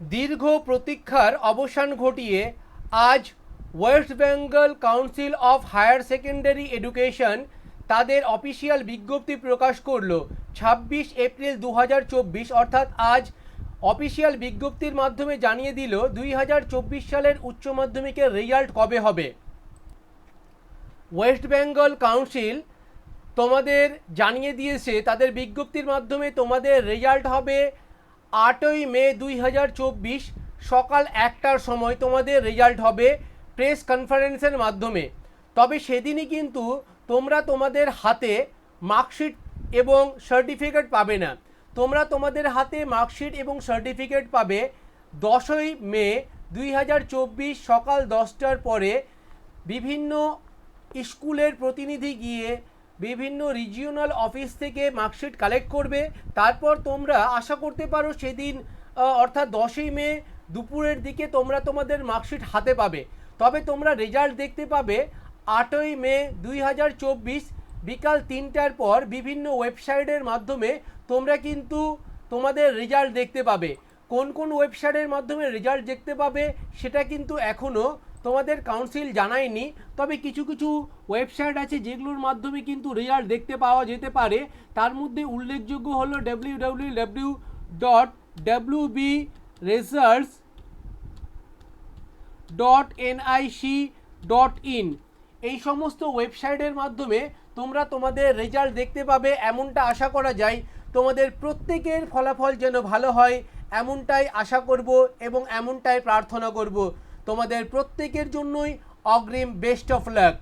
দীর্ঘ প্রতীক্ষার অবসান ঘটিয়ে আজ West Bengal Council of Higher Secondary Education তাদের অফিসিয়াল বিজ্ঞপ্তি প্রকাশ করলো। 26 এপ্রিল 2024 অর্থাৎ আজ অফিসিয়াল বিজ্ঞপ্তির মাধ্যমে জানিয়ে দিল 2024 সালের উচ্চ মাধ্যমিকের রেজাল্ট কবে হবে। ওয়েস্ট বেঙ্গল কাউন্সিল তোমাদের জানিয়ে দিয়েছে তাদের বিজ্ঞপ্তির মাধ্যমে তোমাদের রেজাল্ট হবে 8 মে 2024 সকাল 1টার সময় তোমাদের রেজাল্ট হবে প্রেস কনফারেন্সের মাধ্যমে। তবে সেদিনই কিন্তু তোমরা তোমাদের হাতে মার্কশিট এবং সার্টিফিকেট পাবে না। তোমরা তোমাদের হাতে মার্কশিট এবং সার্টিফিকেট পাবে 10 মে 2024 সকাল 10টার পরে। বিভিন্ন স্কুলের প্রতিনিধি গিয়ে বিভিন্ন রিজিওনাল অফিস থেকে মার্কশিট কালেক্ট করবে। তারপর তোমরা আশা করতে পারো সেদিন অর্থাৎ 10 মে দুপুরের দিকে তোমরা তোমাদের মার্কশিট হাতে পাবে। তবে তোমরা রেজাল্ট দেখতে পাবে 8 মে 2024 বিকাল 3টার পর বিভিন্ন ওয়েবসাইটের মাধ্যমে তোমরা কিন্তু তোমাদের রেজাল্ট দেখতে পাবে। কোন কোন ওয়েবসাইটের মাধ্যমে রেজাল্ট দেখতে পাবে সেটা কিন্তু এখনও তোমাদের কাউন্সিল জানায়নি। তবে কিছু কিছু ওয়েবসাইট আছে যেগুলোর মাধ্যমে কিন্তু রেজাল্ট দেখতে পাওয়া যেতে পারে। তার মধ্যে উল্লেখযোগ্য হলো www.wbresults.nic.in। এই সমস্ত ওয়েবসাইটের মাধ্যমে তোমরা তোমাদের রেজাল্ট দেখতে পাবে। এমনটা আশা করা যায় তোমাদের প্রত্যেকের ফলাফল যেন ভালো হয় এমনটাই আশা করব এবং এমনটাই প্রার্থনা করব। তোমাদের প্রত্যেকের জন্যই অগ্রিম বেস্ট অফ লাক।